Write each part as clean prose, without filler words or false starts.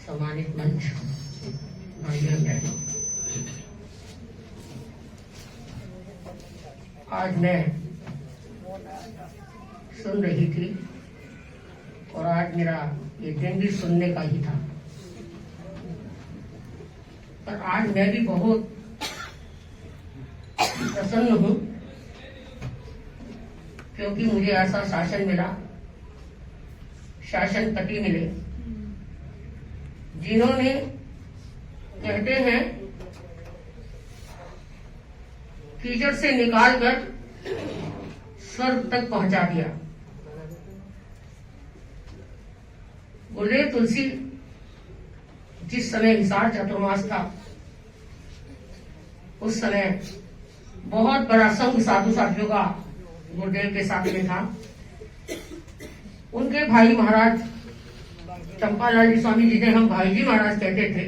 सम्मानित मंच, भाइयों बहनों, आज मैं सुन रही थी और आज मेरा ये दिन भी सुनने का ही था। पर आज मैं भी बहुत प्रसन्न हूं क्योंकि मुझे ऐसा शासन मिला, शासनपति मिले, जिन्होंने कहते हैं कीचड़ से निकालकर स्वर्ग तक पहुंचा दिया। गुरुदेव तुलसी जिस समय हिसार चातुर्मास था, उस समय बहुत बड़ा संघ साधु साथियों का गुरुदेव के साथ में था। उनके भाई महाराज चंपालाल जी स्वामी, जिन्हें हम भाई जी महाराज कहते थे,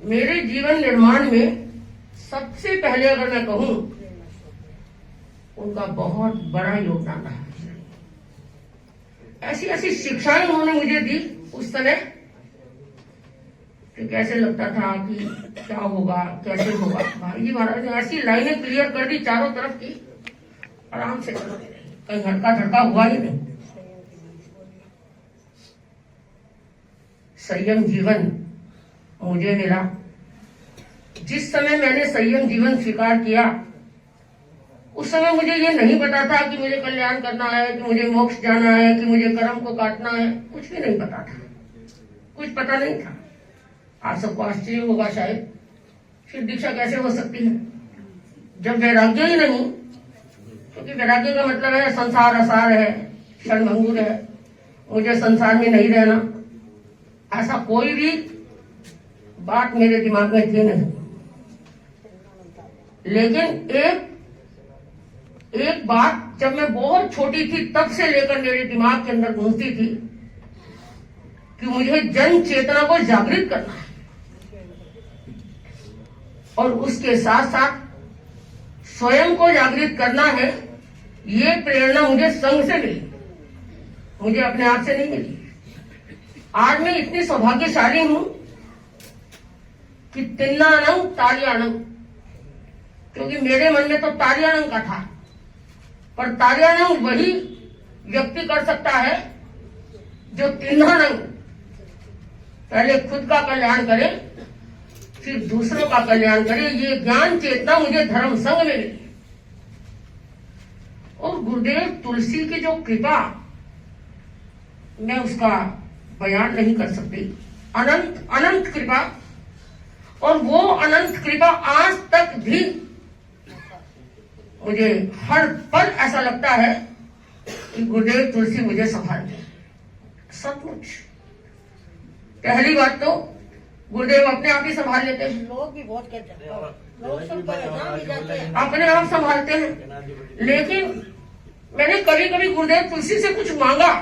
मेरे जीवन निर्माण में सबसे पहले अगर मैं कहूं, उनका बहुत बड़ा योगदान रहा। ऐसी ऐसी शिक्षाएं उन्होंने मुझे दी उस समय कि कैसे लगता था कि क्या होगा, कैसे होगा। भाई जी महाराज ने ऐसी लाइनें क्लियर कर दी चारों तरफ की, आराम से चलोगे, कहीं हड़का धड़का हुआ ही नहीं। संयम जीवन मुझे मिला। जिस समय मैंने संयम जीवन स्वीकार किया, उस समय मुझे ये नहीं पता था कि मुझे कल्याण करना है, कि मुझे मोक्ष जाना है, कि मुझे कर्म को काटना है। कुछ भी नहीं पता था, कुछ पता नहीं था। आप सबको आश्चर्य होगा शायद, फिर दीक्षा कैसे हो सकती है जब वैराग्य ही नहीं। क्योंकि वैराग्य का मतलब है संसार असार है, क्षणभंगुर है, मुझे संसार में नहीं रहना, ऐसा कोई भी बात मेरे दिमाग में थी नहीं। लेकिन एक बात जब मैं बहुत छोटी थी तब से लेकर मेरे दिमाग के अंदर घूमती थी कि मुझे जन चेतना को जागृत करना है, और उसके साथ साथ स्वयं को जागृत करना है। ये प्रेरणा मुझे संघ से मिली, मुझे अपने आप से नहीं मिली। आज मैं इतनी सौभाग्यशाली हूं कि तिन्नानंग तार्यानंग, क्योंकि मेरे मन में तो तार्यानंग का था, पर तार्यानंग वही व्यक्ति कर सकता है जो तिन्नानंग पहले खुद का कल्याण करे, फिर दूसरों का कल्याण करे। ये ज्ञान चेतना मुझे धर्म संघ में मिली। और गुरुदेव तुलसी की जो कृपा, मैं उसका बयान नहीं कर सकती। अनंत अनंत कृपा, और वो अनंत कृपा आज तक भी मुझे हर पल ऐसा लगता है कि गुरुदेव तुलसी मुझे संभालते हैं। सचमुच। पहली बात तो गुरुदेव अपने आप ही संभाल लेते हैं। लोग भी बहुत कहते हैं, लोग सब परेशान भी जाते हैं, अपने आप संभालते हैं। लेकिन मैंने कभी कभी गुरुदेव तुलसी से कुछ मांगा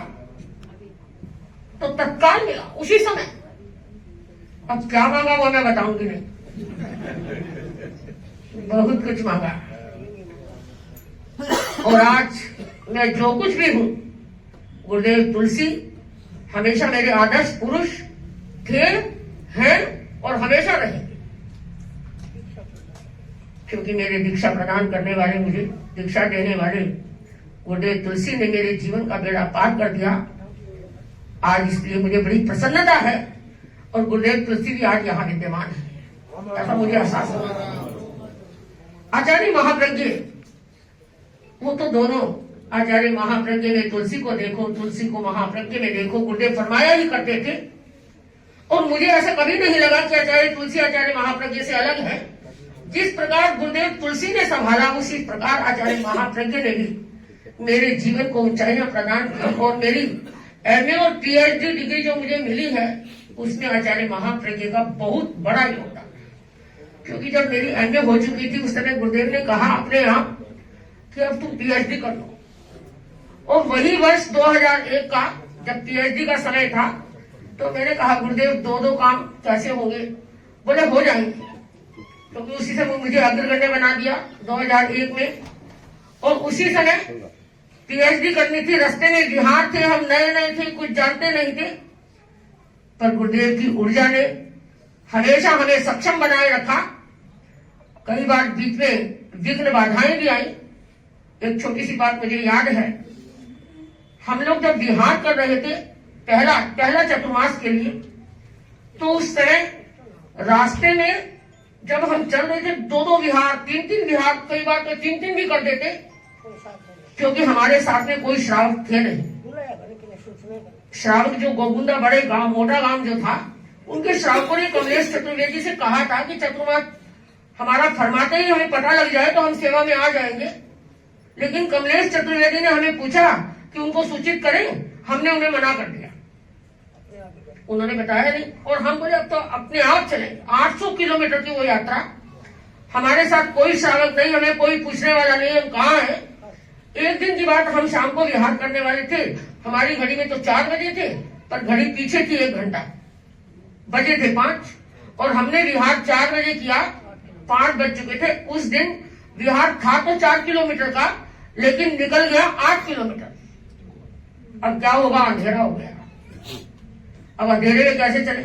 तो तत्काल मिला, उसी समय। अब क्या मांगा वो मैं बताऊंगी नहीं, बहुत कुछ मांगा। और आज मैं जो कुछ भी हूं, गुरुदेव तुलसी हमेशा मेरे आदर्श पुरुष थे, हैं और हमेशा रहेंगे। क्योंकि मेरे दीक्षा प्रदान करने वाले, मुझे दीक्षा देने वाले गुरुदेव तुलसी ने मेरे जीवन का बेड़ा पार कर दिया आज। इसलिए मुझे बड़ी प्रसन्नता है, और गुरुदेव तुलसी भी आज यहाँ विद्यमान है, ऐसा मुझे एहसास हुआ। आचार्य महाप्रज्ञ, वो तो दोनों, आचार्य महाप्रज्ञ में तुलसी को देखो, तुलसी को महाप्रज्ञ में देखो, गुरुदेव फरमाया ही करते थे। और मुझे ऐसा कभी नहीं लगा कि आचार्य तुलसी आचार्य महाप्रज्ञ से अलग है। जिस प्रकार गुरुदेव तुलसी ने संभाला, उसी प्रकार आचार्य महाप्रज्ञ ने भी मेरे जीवन को ऊंचाइयां प्रदान की। और मेरी एमए और पीएचडी डिग्री जो मुझे मिली है, उसमें आचार्य महाप्रज्ञ का बहुत बड़ा योगदान। क्योंकि जब मेरी एमए हो चुकी थी, उस समय गुरुदेव ने कहा अपने आप कि अब तुम पीएचडी कर लो। और वही वर्ष 2001 का जब पीएचडी का समय था, तो मैंने कहा गुरुदेव दो काम कैसे होंगे? बोले हो जाएंगे। क्योंकि उसी समय मुझे अग्रगण्य बना दिया 2001 में। और उसी समय पीएचडी करनी थी, रास्ते में बिहार थे, हम नए नए थे, कुछ जानते नहीं थे। पर गुरुदेव की ऊर्जा ने हमेशा हमें सक्षम बनाए रखा। कई बार बीच में विघ्न बाधाएं भी आई। एक छोटी सी बात मुझे याद है, हम लोग जब विहार कर रहे थे पहला चतुर्मास के लिए, तो उस समय रास्ते में जब हम चल रहे थे 2-2 विहार, 3-3 विहार, कई बार तो 3-3 भी कर देते, क्योंकि हमारे साथ में कोई श्रावक थे नहीं। श्रावक जो गोगुंदा बड़े गांव, मोटा गांव जो था, उनके श्रावकों ने कमलेश चतुर्वेदी से कहा था कि चतुर्मास हमारा फरमाते ही हमें पता लग जाए तो हम सेवा में आ जाएंगे। लेकिन कमलेश चतुर्वेदी ने हमें पूछा कि उनको सूचित करें, हमने उन्हें मना कर दिया। उन्होंने बताया नहीं, और हम बोले अब तो अपने आप चलेंगे। 800 किलोमीटर की वो यात्रा, हमारे साथ कोई श्रावक नहीं, हमें कोई पूछने वाला नहीं हम कहाँ है। एक दिन की बात, हम शाम को विहार करने वाले थे। हमारी घड़ी में तो 4 बजे थे, पर घड़ी पीछे थी 1 घंटा, बजे थे 5, और हमने विहार 4 बजे किया, 5 बज चुके थे। उस दिन विहार था तो 4 किलोमीटर का, लेकिन निकल गया 8 किलोमीटर। अब क्या होगा, अंधेरा हो गया। अब अंधेरे में कैसे चले?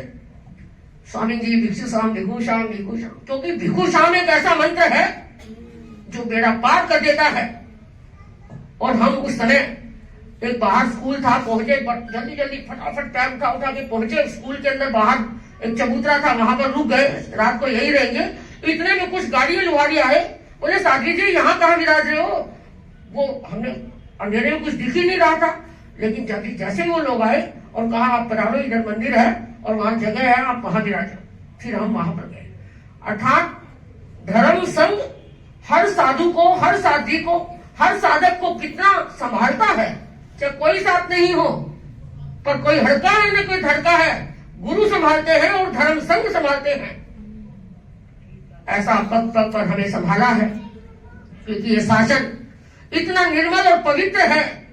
स्वामी जी भिक्षु शाम भिक्षु शाम भिक्षु शाम, क्योंकि भिक्षु शाम एक ऐसा मंत्र है जो बेड़ा पार कर देता है। और हम उस समय एक बाहर स्कूल था, पहुंचे जल्दी जल्दी फटाफट पैर उठा के पहुंचे स्कूल के अंदर। बाहर एक चबूतरा था, वहां पर रुक गए, रात को यही रहेंगे। इतने में कुछ गाड़ियां लुहारी आए, बोले साध्वी जी यहाँ कहाँ विराज रहे हो? वो हमने अंधेरे में कुछ दिख ही नहीं रहा था, लेकिन जब जैसे वो लोग आए और कहा आप पधारो, इधर मंदिर है और वहां जगह है, आप वहां विराजो। फिर हम वहां पर गए। अर्थात धर्म संग हर साधु को, हर साध्वी को, हर साधक को कितना संभालता है। चाहे कोई साथ नहीं हो, पर कोई हड़का है न कोई धड़का है, गुरु संभालते हैं और धर्म संग संभालते हैं। ऐसा पग पग पर हमें संभाला है, क्योंकि ये शासन इतना निर्मल और पवित्र है।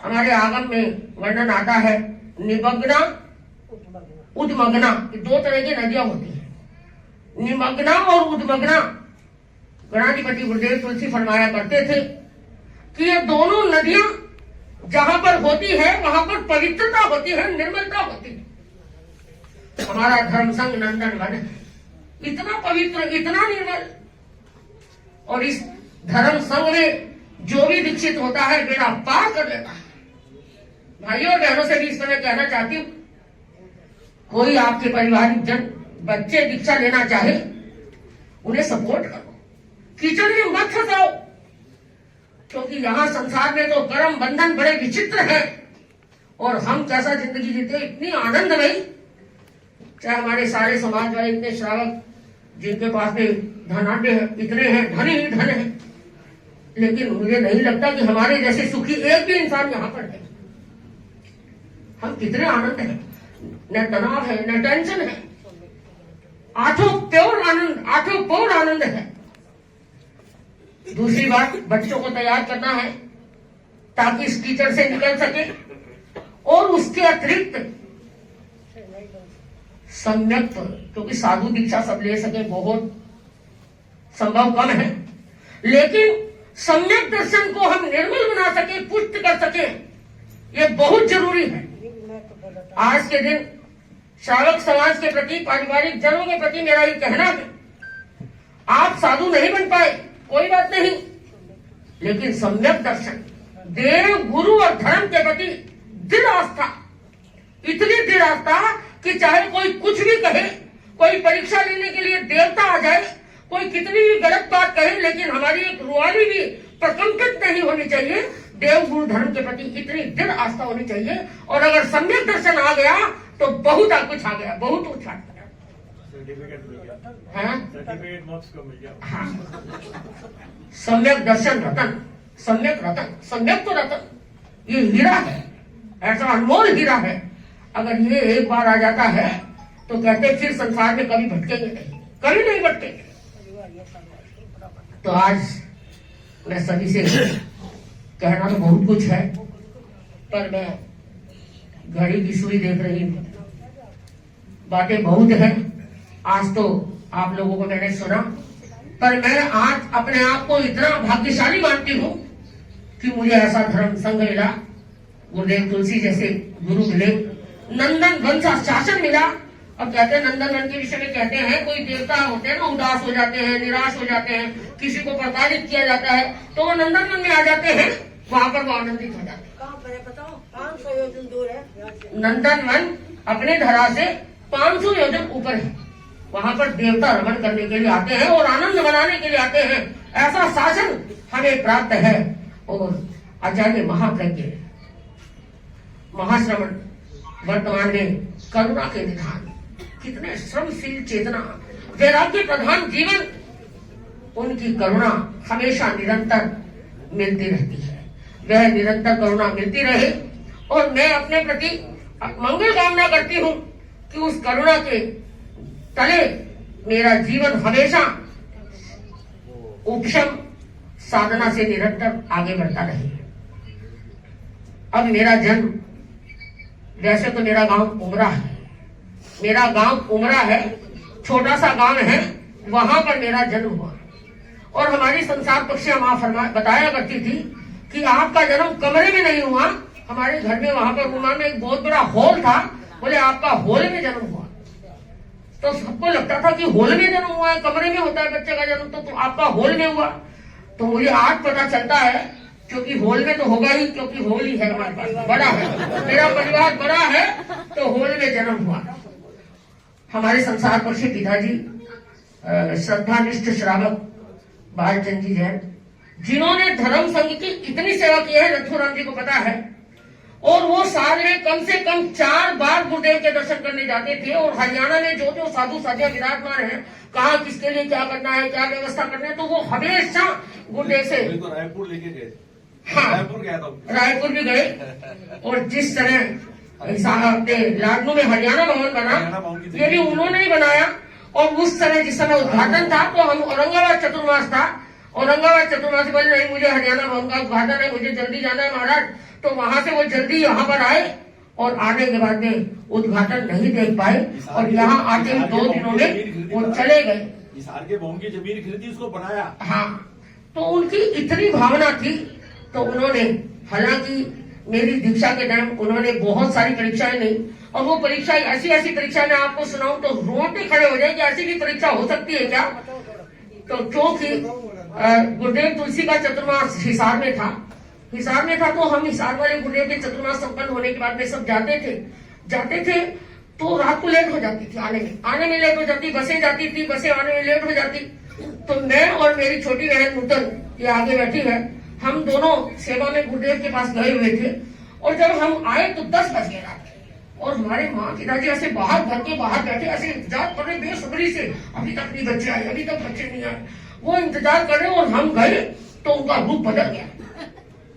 हमारे आगम में वर्णन आता है, निमग्ना उद्मग्ना, 2 तरह की नदियां होती हैं, निमग्ना और उद्मग्ना। गणाधिपति गुरुदेव तुलसी फरमाया करते थे कि ये दोनों नदियां जहां पर होती है वहां पर पवित्रता होती है, निर्मलता होती है। हमारा धर्म संघ नंदन वन है, इतना पवित्र, इतना निर्मल। और इस धर्म संघ में जो भी दीक्षित होता है बेड़ा पार कर लेता है। भाइयों और बहनों से भी इस समय कहना चाहती हूँ, कोई आपके पारिवारिक जन बच्चे दीक्षा लेना चाहे, उन्हें सपोर्ट करो, कीचड़ में मत फंसाओ, क्योंकि यहाँ संसार में तो कर्म बंधन बड़े विचित्र हैं। और हम कैसा जिंदगी जीते, इतनी आनंदमयी। चाहे हमारे सारे समाज वाले इतने श्रावक जिनके पास में धनाढ्य है, इतने हैं, धन ही धन है, लेकिन मुझे नहीं लगता कि हमारे जैसे सुखी एक भी इंसान यहाँ पर है। हम कितने आनंद हैं, न तनाव है, न टेंशन है, आठों प्योर आनंद, आठों पूर्ण आनंद है। दूसरी बात, बच्चों को तैयार करना है ताकि इस कीचड़ से निकल सके। और उसके अतिरिक्त सम्यक, क्योंकि साधु दीक्षा सब ले सके बहुत संभव कम है, लेकिन सम्यक दर्शन को हम निर्मल बना सके, पुष्ट कर सके, ये बहुत जरूरी है। आज के दिन श्रावक समाज के प्रति, पारिवारिक जनों के प्रति मेरा ये कहना है, आप साधु नहीं बन पाए, कोई बात नहीं, लेकिन सम्यक दर्शन, देव गुरु और धर्म के प्रति दृढ़ आस्था, इतनी दृढ़ आस्था कि चाहे कोई कुछ भी कहे, कोई परीक्षा लेने के लिए देवता आ जाए, कोई कितनी भी गलत बात कहे, लेकिन हमारी एक रुआनी भी प्रकंपित नहीं होनी चाहिए। देव गुरु धर्म के प्रति इतनी दृढ़ आस्था होनी चाहिए। और अगर सम्यक दर्शन आ गया तो बहुत कुछ आ गया, बहुत कुछ आ गया। सर्टिफिकेट मार्क्स को मिल गया। हाँ, सम्यक दर्शन रतन, सम्यक रतन, सम्यक तो रतन, ये हीरा है, ऐसा अनमोल हीरा है। अगर ये एक बार आ जाता है तो कहते फिर संसार में कभी भटकेंगे नहीं, कभी नहीं भटकेंगे। तो आज मैं सभी से कहना तो बहुत कुछ है, पर मैं घड़ी की सुई देख रही हूँ, बातें बहुत हैं। आज तो आप लोगों को मैंने सुना, पर मैं आज अपने आप को इतना भाग्यशाली मानती हूँ कि मुझे ऐसा धर्म संघ मिला, गुरुदेव तुलसी जैसे गुरु मिले, नंदन वन सा शासन मिला। अब कहते हैं नंदन वन के विषय में कहते हैं कोई देवता होते हैं ना, उदास हो जाते हैं, निराश हो जाते हैं, किसी को प्रताड़ित किया जाता है तो वो नंदन वन में आ जाते हैं, वहां पर वो आनंदित हो जाते हैं। कहाँ पर है बताओ? 500 योजन दूर है यहाँ से। नंदन वन अपने धरा से 500 योजन ऊपर है, वहां पर देवता रमण करने के लिए आते हैं और आनंद मनाने के लिए आते हैं। ऐसा शासन हमें प्राप्त है। और आचार्य महाप्रज्ञ महाश्रवण वर्तमान में करुणा के निधान, कितने श्रमशील चेतना, वैराग्य प्रधान जीवन, उनकी करुणा हमेशा निरंतर मिलती रहती है। वह निरंतर करुणा मिलती रहे और मैं अपने प्रति मंगल कामना करती हूँ कि उस करुणा के तले मेरा जीवन हमेशा उपशम साधना से निरंतर आगे बढ़ता रहे। अब मेरा जन्म, वैसे तो मेरा गांव उमरा है, मेरा गांव उमरा है, छोटा सा गांव है, वहां पर मेरा जन्म हुआ। और हमारी संसार पक्षी मां बताया करती थी कि आपका जन्म कमरे में नहीं हुआ, हमारे घर में वहां पर रूमा में एक बहुत बड़ा हॉल था, बोले आपका हॉल में जन्म हुआ। तो सबको लगता था कि हॉल में जन्म हुआ है, कमरे में होता है बच्चे का जन्म, तो आपका हॉल में हुआ। तो मुझे आज पता चलता है, क्योंकि हॉल में तो होगा ही, क्योंकि हॉल ही है हमारे पास, बड़ा है, मेरा परिवार बड़ा है, तो हॉल में जन्म हुआ। हमारे संसार पक्षी पिताजी श्रद्धानिष्ठ श्रावक बालचंद जी जैन, जिन्होंने धर्म संघ की इतनी सेवा की है, नथुराम जी को पता है, और वो साल में कम से कम 4 बार गुरुदेव के दर्शन करने जाते थे। और हरियाणा में जो जो साधु साधिया विराजमान है, कहा किसके लिए क्या करना है, क्या व्यवस्था करना है, तो वो हमेशा गुरुदेव से। तो रायपुर लेके गए। हाँ, रायपुर गया था, रायपुर भी गए। और जिस तरह अपने लाडनू में हरियाणा भवन बना, ये भी उन्होंने ही बनाया। और उस समय जिस समय उद्घाटन था, तो हम औरंगाबाद चतुर्मास था, औरंगाबाद चतुर्मास बोले नहीं मुझे हरियाणा भवन का उद्घाटन है, मुझे जल्दी जाना है महाराज। तो वहां से वो जल्दी यहाँ पर आए और आने के बाद में उद्घाटन नहीं देख पाए और यहाँ आते ही 2 दिनों में वो चले गए। हिसार के भवन की जमीन खरीदी, उसको बनाया। हाँ, तो उनकी इतनी भावना थी, तो उन्होंने, हालांकि मेरी दीक्षा के टाइम उन्होंने बहुत सारी परीक्षाएं ली, और वो परीक्षा ऐसी परीक्षा में आपको सुनाऊं तो रोंगटे खड़े हो जाए कि ऐसी भी परीक्षा हो सकती है क्या। तो क्योंकि गुरुदेव तुलसी का चतुर्मास हिसार में था, तो हम हिसार वाले गुरुदेव के चतुर्मास संपन्न होने के बाद में सब जाते थे तो रात को लेट हो जाती थी, आने में लेट हो जाती, बसें जाती थी, बसें आने में लेट हो जाती। तो मैं और मेरी छोटी बहन नूतन, ये आगे बैठी है, हम दोनों सेवा में गुरुदेव के पास गए हुए थे। और जब हम आए तो 10 बज गए रात, और हमारे माँ पिताजी ऐसे बाहर, घर के बाहर बैठे, ऐसे इंतजार कर रहे बेसब्री से, अभी तक नहीं बच्चे आए, अभी तक बच्चे नहीं आए। वो इंतजार कर रहे और हम गए तो उनका रूप बदल गया।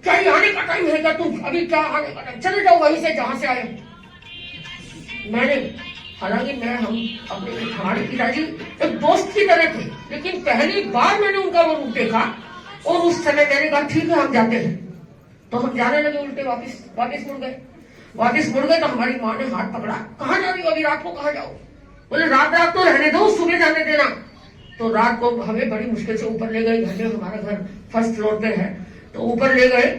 क्या ये आने का टाइम है क्या, तुम अभी क्या आने का टाइम, चले जाओ वहीं से जहां से आए। मैंने, हालांकि हमारे पिताजी एक दोस्त की तरह थे, लेकिन पहली बार मैंने उनका वो रूप देखा। और उस समय मैंने कहा ठीक है हम जाते हैं, तो हम जाने लगे उल्टे, वापस मुड़ गए। तो हमारी माँ ने हाथ पकड़ा, कहाँ जा रही हो, अभी रात को कहाँ जाओ। बोले रात तो रहने दो, सुबह जाने देना। तो रात को हमें बड़ी मुश्किल से ऊपर ले गए, घर में, हमारा घर 1st फ्लोर पे है, तो ऊपर ले गए।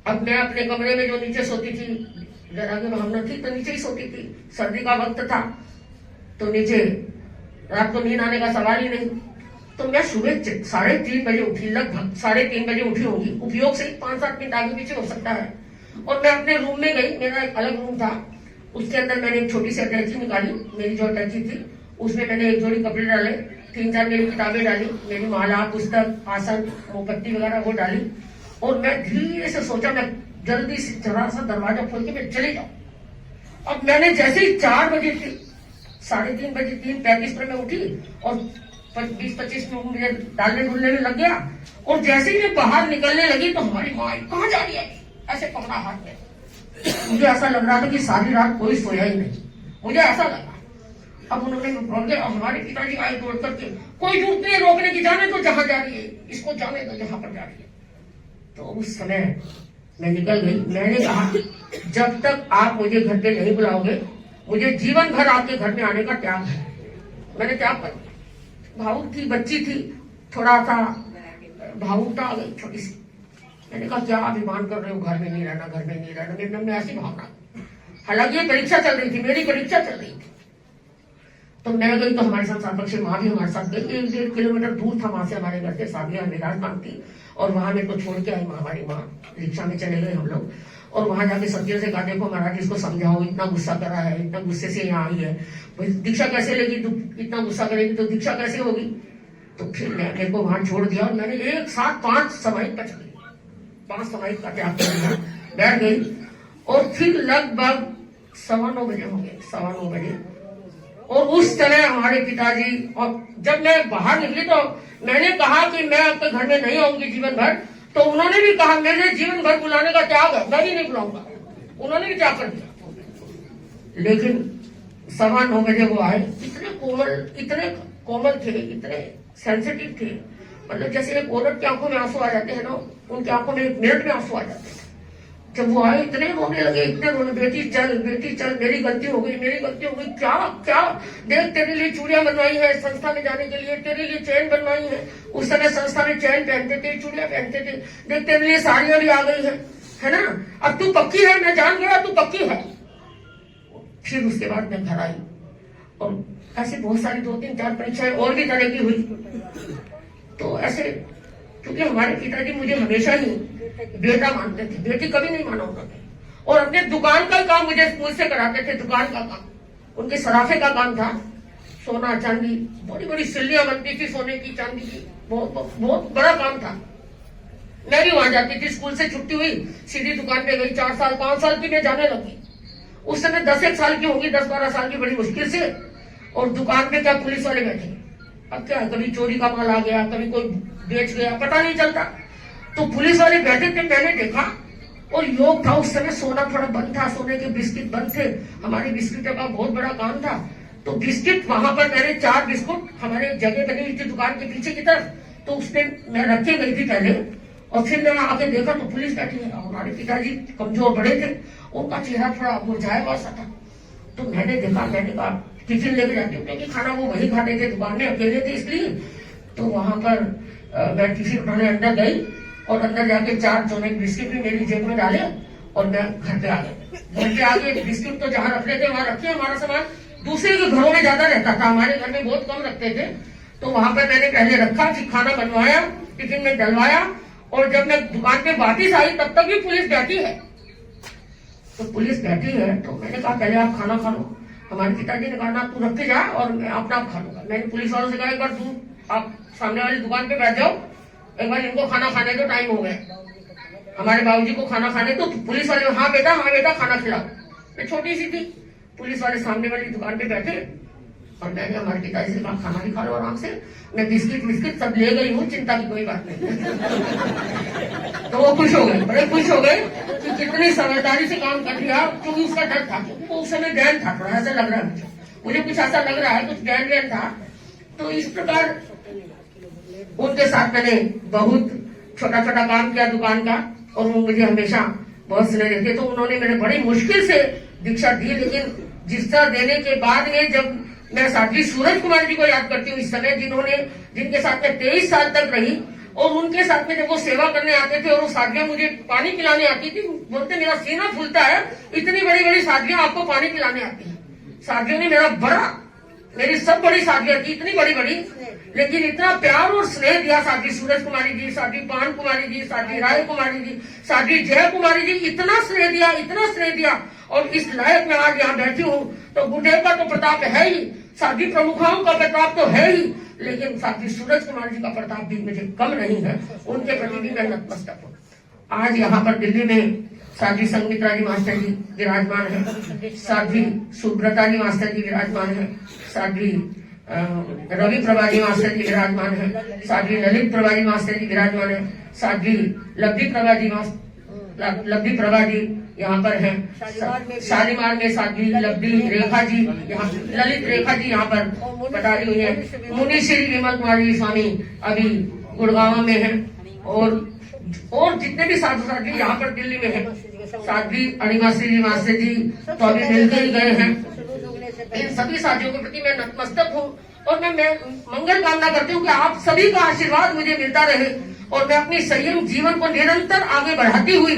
अब मैं अपने कमरे में जो नीचे सोती थी, जरा की भावना थी तो नीचे ही सोती थी, सर्दी का वक्त था तो नीचे, रात को नींद आने का सवाल ही नहीं। तो मैं सुबह 3:30 बजे उठी, लगभग 3:30 बजे उठी होंगी, उपयोग से 5-7 मिनट आगे पीछे हो सकता है। और मैं अपने रूम में गई, मेरा एक अलग रूम था, उसके अंदर मैंने एक छोटी सी अटैची निकाली, मेरी जो अटैची थी उसमें मैंने एक जोड़ी कपड़े डाले, 3-4 मेरी किताबें डाली, मेरी माला, पुस्तक, आसन, मोमबत्ती वगैरह वो डाली। और मैं धीरे से सोचा मैं जल्दी से जरा सा दरवाजा खोल के मैं चले जाऊं। अब मैंने जैसे ही 4 बजे थी, 3:30 बजे 3:35 पर मैं उठी और 20-25 मिनट मुझे डालने डुलने में लग गया। और जैसे ही मैं बाहर निकलने लगी तो हमारी माँ कहाँ जा रही है, ऐसे पकड़ा हाथ में। मुझे ऐसा लग रहा था कि सारी रात कोई सोया ही नहीं, मुझे ऐसा लगा। अब उन्होंने बोले, हमारे पिताजी आए दौड़ करके, कोई जरूरत नहीं है रोकने की, जाने तो जहां जा रही है, इसको जाने दो जहां पर जा रही है। तो उस समय मैं निकल गई। मैंने कहा जब तक आप मुझे घर पे नहीं बुलाओगे, मुझे जीवन भर आपके घर में आने का त्याग है। मैंने त्याग कर दिया। भावुक थी, बच्ची थी, थोड़ा सा भावुकता आ गई छोटी सी। मैंने कहा क्या अभिमान कर रहे हो, घर में नहीं रहना, घर में नहीं रहना, मेरे मन में ऐसी भावना। हालांकि ये परीक्षा चल रही थी, मेरी परीक्षा चल रही थी। तो मैं गई तो हमारे साथ सापेक्ष माँ भी हमारे साथ गई। 1-1.5 किलोमीटर दूर था वहां से हमारे घर से सादिया विराजमान थी, और वहां मेरे को छोड़ के आई माँ, हमारी माँ। रिक्शा में चले गए हम लोग, और वहां जाके सब्जियों से कहा, देखो महाराज इसको समझाओ, इतना गुस्सा करा है, इतना गुस्से से यहाँ आई है, दीक्षा कैसे लेगी, तू इतना गुस्सा करेगी तो दीक्षा कैसे होगी। तो फिर मेरे को वहां छोड़ दिया, और मैंने एक साथ 5 समाहित का चली, 5 समाहित का त्याग कर दिया, बैठ गई। और फिर लगभग 9:15 बजे हो गए, 9:15 बजे। और उस तरह हमारे पिताजी, और जब मैं बाहर निकली तो मैंने कहा कि मैं आपके घर में नहीं आऊंगी जीवन भर, तो उन्होंने भी कहा मेरे जीवन भर बुलाने का त्याग है, मैं भी नहीं बुलाऊंगा। उन्होंने भी त्याग कर दिया। लेकिन 9:15 बजे वो आए, इतने कोमल थे, इतने सेंसिटिव थे, मतलब जैसे एक औरत की आंखों में आंसू आ जाते हैं ना, उनकी आंखों में 1 मिनट में आंसू आ जाते हैं। जब वो आए इतने रोने लगे, इतने रोने, बेटी चल मेरी गलती हो गई, क्या देख, तेरे लिए चूड़ियां बनवाई है संस्था में जाने के लिए, तेरे लिए चैन बनवाई है, उस समय संस्था में चैन पहनते थे, चूड़ियां पहनते थे, देख तेरे लिए साड़ियां भी आ गई है ना, अब तू पक्की है, मैं जान गया तू पक्की है। फिर उसके बाद मैं घर आई, और ऐसे बहुत सारी 2-3-4 परीक्षाएं और भी तरह की हुई। तो ऐसे, क्योंकि हमारे पिताजी मुझे हमेशा ही बेटा मानते थे, बेटी कभी नहीं माना उन्होंने, और अपने दुकान का काम मुझसे कराते थे, दुकान का काम उनके सराफे का काम था। सोना चांदी, बड़ी बड़ी सिल्लियां बनती थी सोने की चांदी की, बहुत बड़ा काम था। मैं भी वहां जाती थी, स्कूल से छुट्टी हुई सीधी दुकान पे गई, 4 साल 5 साल की मैं जाने लगी। उस समय 10-1 साल की होगी, 10-12 साल की, बड़ी मुश्किल से। और दुकान पे क्या पुलिस वाले बैठे, अब क्या, कभी चोरी का माल आ गया, कभी कोई बेच गया, पता नहीं चलता। तो पुलिस वाले बैठे थे, मैंने देखा, और योग था उस समय, सोना थोड़ा बंद था, सोने के बिस्किट बंद थे, हमारे बिस्किट का बहुत बड़ा काम था। तो बिस्किट वहां पर मैंने 4 बिस्कुट, हमारे जगह बनी हुई थी दुकान के पीछे की तरफ, तो उसमें मैं रखे गई थी पहले, और फिर मैंने आके देखा तो पुलिस बैठी है। हमारे पिताजी कमजोर बड़े थे, उनका चेहरा थोड़ा मुरझाया हुआ सा था। तो मैंने कहा टिफिन लेके जाती हूँ, क्योंकि खाना वो वही खाते थे, दुकान में अकेले थे इसलिए। तो वहां पर मैं टिफिन उठाने अंदर गई, और अंदर जाके 4 चोने बिस्किट भी मेरी जेब में डाले, और मैं घर पे आ गई। घर पे आके बिस्किट तो जहाँ रख लेते वहां रखे, हमारा सामान दूसरे के घरों में ज्यादा रहता था, हमारे घर में बहुत कम रखते थे। तो वहां पर मैंने पहले रखा, फिर खाना बनवाया, टिफिन में डलवाया, और जब मैं दुकान पे वापिस आई तब तक भी पुलिस बैठी है। तो पुलिस बैठी है, तो मैंने कहा पहले आप खाना खा लो। हमारे पिताजी ने कहा ना, तू रख के जा और मैं अपना खा लूंगा। मैंने पुलिस वालों से कहा एक बार तू आप सामने वाली दुकान पे बैठ जाओ, एक बार इनको खाना खाने दो, टाइम हो गया, हमारे बाबूजी को खाना खाने दो। तो पुलिस वाले, हाँ बेटा खाना खिलाओ। मैं छोटी सी थी, पुलिस वाले सामने वाली दुकान पे बैठे, और मैंने हमारे पिताजी से कहा खाना भी खा लो आराम से, मैं बिस्किट सब ले गई हूँ, चिंता की कोई बात नहीं। तो वो खुश हो गए, बड़े खुश हो गए कि कितनी समझदारी से काम कर लिया, क्योंकि उसका डर था, क्योंकि वो उस समय बैन था, थोड़ा ऐसा लग रहा है मुझे कुछ ऐसा लग रहा है, कुछ बैन था। तो इस प्रकार उनके साथ मैंने बहुत छोटा काम किया दुकान का, और वो मुझे हमेशा बहुत स्नेह देते। तो उन्होंने मेरे बड़ी मुश्किल से दीक्षा दी, लेकिन दीक्षा देने के बाद में जब मैं साध्वी सूरज कुमार जी को याद करती हूँ इस समय, जिनके साथ में 23 साल तक रही, और उनके साथ में जब वो सेवा करने आते थे और वो साधियां मुझे पानी पिलाने आती थी, बोलते मेरा सीना फूलता है, इतनी बड़ी बड़ी साधियां आपको पानी पिलाने आती है। साधियों ने मेरी सब बड़ी साधियां थी, इतनी बड़ी बड़ी, लेकिन इतना प्यार और स्नेह दिया। साध्वी सूरज कुमारी जी, साध्वी पान कुमारी जी, साध्वी राय कुमारी जी, साध्वी जय कुमारी जी, इतना स्नेह दिया। और इस लायक में आज यहाँ बैठी हूँ, तो गुरुदेव का तो प्रताप है ही, साध्वी प्रमुखाओं का प्रताप तो है ही, लेकिन साध्वी सूरज कुमार जी का प्रताप भी मुझे कम नहीं है, उनके प्रति भी मैं नतमस्तक हूँ। आज यहाँ पर दिल्ली में साध्वी संगमित्रा जी मास्टर जी विराजमान है, साध्वी सुब्रता जी मास्टर जी विराजमान है, साध्वी रवि प्रभा जी मास्टर जी विराजमान है, साध्वी ललित प्रभा जी मास्टर जी विराजमान है, साध्वी लब्धि प्रभा जी यहाँ पर है, शालीमार में साध्वी लब्धि रेखा जी, यहाँ ललित रेखा जी यहाँ पर पधारी हुई है, मुनि श्री विमल कुमार जी स्वामी अभी गुड़गांव में है, और जितने भी साधु साध्वी यहाँ पर दिल्ली में है, साध्वी अणिमाश्री जी मास्टर जी तो अभी मिलकर ही गए हैं। इन सभी साथियों के प्रति मैं नतमस्तक हूँ, और मैं मंगल कामना करती हूँ कि आप सभी का आशीर्वाद मुझे मिलता रहे, और मैं अपनी संयम जीवन को निरंतर आगे बढ़ाती हुई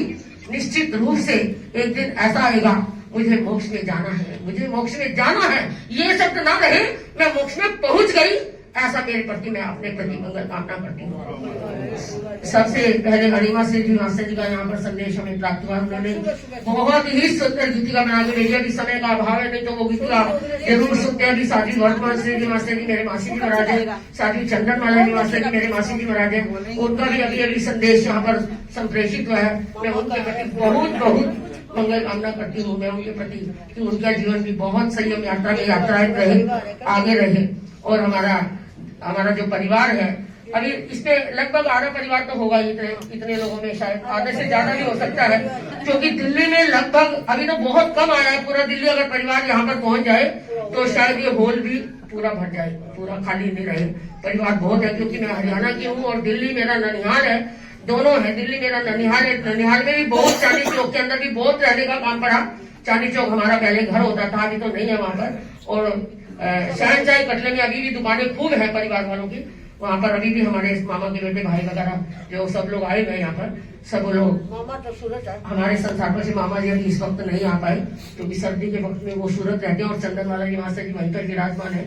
निश्चित रूप से एक दिन ऐसा आएगा मुझे मोक्ष में जाना है, मुझे मोक्ष में जाना है, ये शब्द ना रहे, मैं मोक्ष में पहुंच गई, ऐसा मेरे प्रति मैं अपने प्रति मंगल कामना करती हूँ। सबसे पहले हरिमा से जी मास्टर जी का यहाँ पर संदेश हमें प्राप्त हुआ। उन्होंने बहुत ही सुंदर गीतिका बना के भेजी। अभी समय का अभाव है, नहीं तो वो गीतिका जरूर सुनते हैं। अभी साधु वर्तमान से जी मास्टर जी मेरे मासी जी महाराज है, साधु चंदन माला जी मास्टर जी मेरे मासी जी महाराज है, उनका भी अभी अभी संदेश यहाँ पर संप्रेषित हुआ है। मैं उनके प्रति बहुत बहुत मंगल कामना करती हूँ, मैं उनके प्रति कि उनका जीवन भी बहुत संयम यात्रा में यात्राएं रहे, आगे रहे। और हमारा जो परिवार है, अभी इसमें लगभग आधा परिवार तो होगा ही, इतने लोगों में शायद आधे से ज्यादा भी हो सकता है, क्योंकि दिल्ली में लगभग अभी तो बहुत कम आया है। पूरा दिल्ली अगर परिवार यहाँ पर पहुंच जाए तो शायद ये हॉल भी पूरा भर जाए, पूरा खाली नहीं रहे। परिवार बहुत है, क्योंकि मैं हरियाणा की हूँ और दिल्ली मेरा ननिहाल है, दोनों है। दिल्ली मेरा ननिहाल है, ननिहाल में भी बहुत, चांदी चौक के अंदर भी बहुत रहने का काम पड़ा। चांदी चौक हमारा पहले घर होता था, अभी तो नहीं है वहाँ पर। और शहनशाही कटले में अभी भी दुकानें खूब है परिवार वालों की, वहाँ पर अभी भी हमारे मामा के बेटे भाई वगैरह जो सब लोग आए हुए यहाँ पर, सब लोग। मामा तो सूरत है, हमारे संसार से मामा जी अभी इस वक्त नहीं आ पाए, क्योंकि सर्दी के वक्त में वो सूरत रहते हैं और चंदन वाला जी मास्टर जी वहीं पर विराजमान है।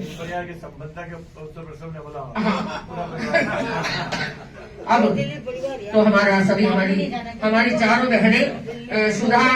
अब तो हमारा सभी हमारी चारों बहनें, सुधा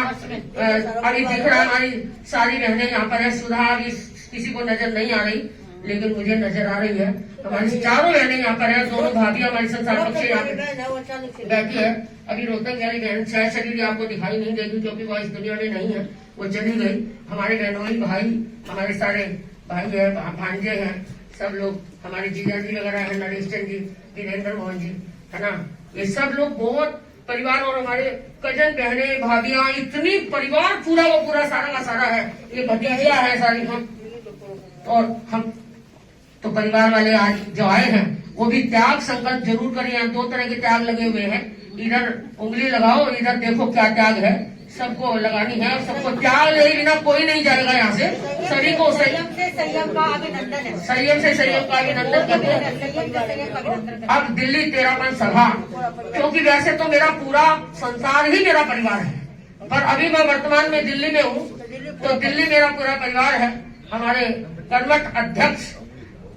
अभी दिख रहा, हमारी सारी बहनें यहाँ पर है। सुधा अभी किसी को नजर नहीं आ रही, लेकिन मुझे नजर आ रही है। हमारी चारों बहनें यहाँ पर है, दोनों भाभी हमारी संसार पक्ष यहाँ पे बैठी है। अभी रोहतक वाली बहन शायद शरीर आपको दिखाई नहीं देगी, क्योंकि वो इस दुनिया में नहीं है, वो चली गई। हमारे बहनोई भाई, हमारे सारे भाई है, भांजे हैं, सब लोग, हमारे जीजा जी वगैरह है, नरेश चंद जी, वीरेंद्र मोहन जी, है ना, ये सब लोग बहुत परिवार। और हमारे कजन बहने भाभियां, इतनी परिवार पूरा वो पूरा सारा का सारा है। ये भतीजियां है सारी हम, और हम तो परिवार वाले आज जो आए हैं वो भी त्याग संकल्प जरूर करें। यहाँ 2 तरह के त्याग लगे हुए हैं, इधर उंगली लगाओ, इधर देखो क्या त्याग है, सबको लगानी है। और सबको त्याग ले बिना कोई नहीं जाएगा यहाँ से। सभी को संयम से संयम का अभिनंदन है, संयम से संयम का अभिनंदन करते हैं। अब दिल्ली 13 सभा, क्योंकि वैसे तो मेरा पूरा संसार ही मेरा परिवार है, पर अभी मैं वर्तमान में दिल्ली में हूँ, तो दिल्ली मेरा पूरा परिवार है। हमारे कर्मठ अध्यक्ष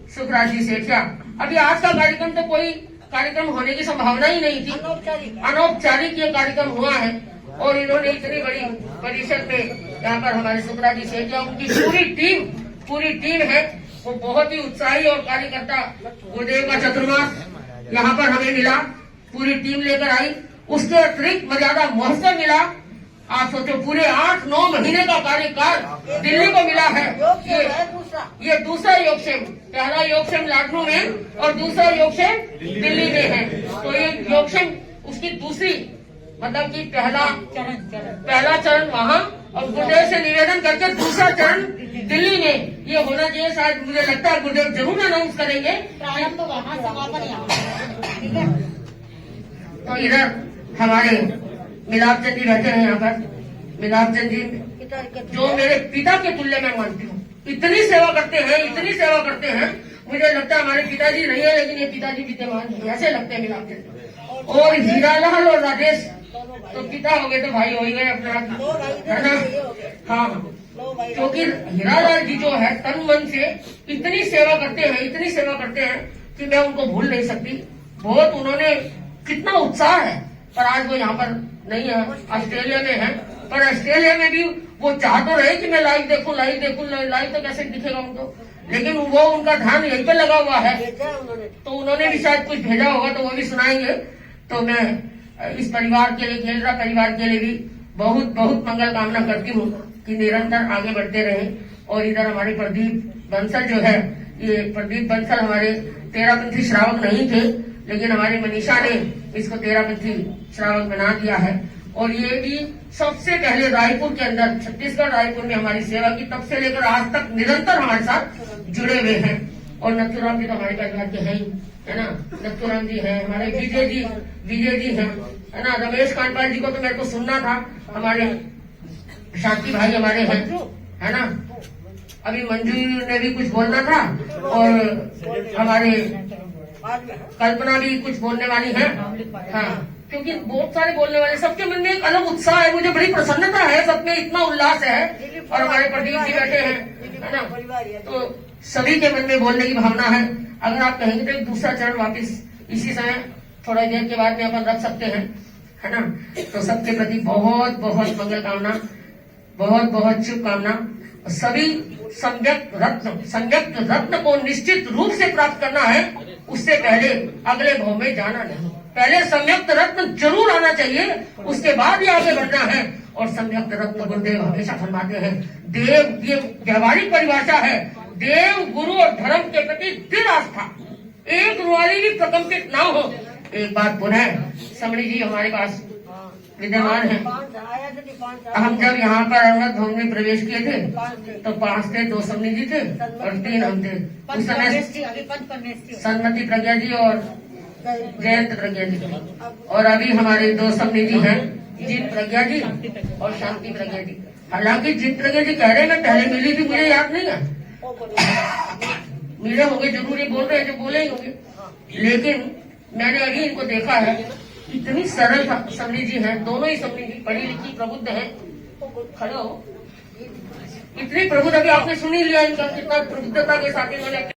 सुखराज जी सेठिया, अभी आज का कार्यक्रम तो कोई कार्यक्रम होने की संभावना ही नहीं थी, अनौपचारिक ये कार्यक्रम हुआ है। और इन्होंने इतनी बड़ी परिषद में यहाँ पर हमारे सुखराज जी सेठिया, उनकी पूरी टीम है, वो बहुत ही उत्साही और कार्यकर्ता। गुरुदेव का चतुर्मास यहाँ पर हमें मिला, पूरी टीम लेकर आई। उसके अतिरिक्त मर्यादा महोत्सव मिला। आप सोचो, पूरे 8-9 महीने का कार्यकाल दिल्ली को मिला है। ये दूसरा योगक्षेम, पहला योगक्षेम लखनऊ में और दूसरा योगक्षेम दिल्ली में है। तो ये योगक्षेम उसकी दूसरी, मतलब कि पहला चरण वहाँ, और गुरुदेव से निवेदन करके दूसरा चरण दिल्ली में ये होना चाहिए। शायद मुझे लगता है गुरुदेव जरूर अनाउंस करेंगे, प्रारंभ वहाँ समापन यहाँ, ठीक है। तो इधर हमारे मिलाप चंद जी बैठे हैं यहाँ पर। मिलाप चंद जी जो मेरे पिता के तुल्य मैं मानती हूँ, इतनी सेवा करते हैं, इतनी सेवा करते हैं, मुझे लगता है हमारे पिताजी नहीं है, लेकिन ये पिताजी विद्यमान है, ऐसे लगते हैं मिलाप चंद। और हीरालाल और राजेश तो पिता हो गए तो भाई हो ही गए अपना, है ना। हाँ, क्योंकि हीरालाल जी जो है तन मन से इतनी सेवा करते हैं, इतनी सेवा करते हैं कि मैं उनको भूल नहीं सकती। बहुत उन्होंने, कितना उत्साह है। पर आज वो यहाँ पर नहीं है, ऑस्ट्रेलिया में है। पर ऑस्ट्रेलिया में भी वो चाह तो रहे कि मैं लाइव देखूं, लाइव तो कैसे दिखेगा उनको, लेकिन वो उनका ध्यान यहीं पे लगा हुआ है। तो उन्होंने भी शायद कुछ भेजा होगा, तो वो भी सुनाएंगे। तो मैं इस परिवार के लिए, खेलरा परिवार के लिए भी बहुत बहुत मंगल कामना करती हूँ कि निरंतर आगे बढ़ते रहे। और इधर हमारे प्रदीप बंसल जो है, ये प्रदीप बंसल हमारे 13पंथी श्रावक नहीं थे, लेकिन हमारी मनीषा ने इसको 13पंथी श्रावक बना दिया है। और ये भी सबसे पहले रायपुर के अंदर, छत्तीसगढ़ रायपुर में हमारी सेवा की, तब से लेकर आज तक निरंतर हमारे साथ जुड़े हुए हैं। और नथुराम जी तो हमारे परिवार के हैं ही, है ना। नथुराम जी है, हमारे विजय जी हैं, है ना। रमेश कांडपाल जी को तो मेरे को सुनना था, हमारे शांति भाई हमारे हैं, है ना। अभी मंजू ने भी कुछ बोलना था, और हमारे कल्पना भी कुछ बोलने वाली है। हाँ, क्योंकि बहुत सारे बोलने वाले, सबके मन में एक अलग उत्साह है, मुझे बड़ी प्रसन्नता है, सब में इतना उल्लास है। और हमारे प्रदीप जी बैठे हैं, है ना, तो सभी के मन में बोलने की भावना है। अगर आप कहेंगे तो एक दूसरा चरण वापिस इसी समय थोड़ा देर के बाद में अपन रख सकते हैं, है ना। तो सबके प्रति बहुत बहुत मंगल कामना, बहुत बहुत शुभकामना। सभी संयक्त रत्न को निश्चित रूप से प्राप्त करना है, उससे पहले अगले भाव में जाना नहीं। पहले संयक्त रत्न जरूर आना चाहिए, उसके बाद ही आगे बढ़ना है। और संयक्त रत्न गुरुदेव हमेशा फरमाते हैं, देव, ये व्यवहारिक परिभाषा है, देव, गुरु और धर्म के प्रति दृढ़ आस्था, एक रुआली भी प्रकंपित ना हो। एक बात पुनः समणी जी हमारे पास विद्यमान है। हम जब यहाँ पर अरंगत भवन में प्रवेश किए थे तो 5 थे, 2 समणी जी थे और 3 हम थे। उस समय सन्मति प्रज्ञा जी और जयंत प्रज्ञा जी, और अभी हमारे 2 समणी जी हैं, जीत प्रज्ञा जी और शांति प्रज्ञा जी। हालांकि जीत प्रज्ञा जी कह रहे हैं मैं पहले मिली थी, मुझे याद नहीं है, मिले होंगे जरूर, ये बोल रहे हैं जो बोले ही होंगे, लेकिन मैंने अभी इनको देखा है। इतनी सरल समणी जी हैं, दोनों ही समणी जी पढ़ी लिखी प्रबुद्ध हैं। खड़े हो, इतनी प्रबुद्ध, अभी आपने सुन ही लिया इनका कितना प्रबुद्धता के साथ इन्होंने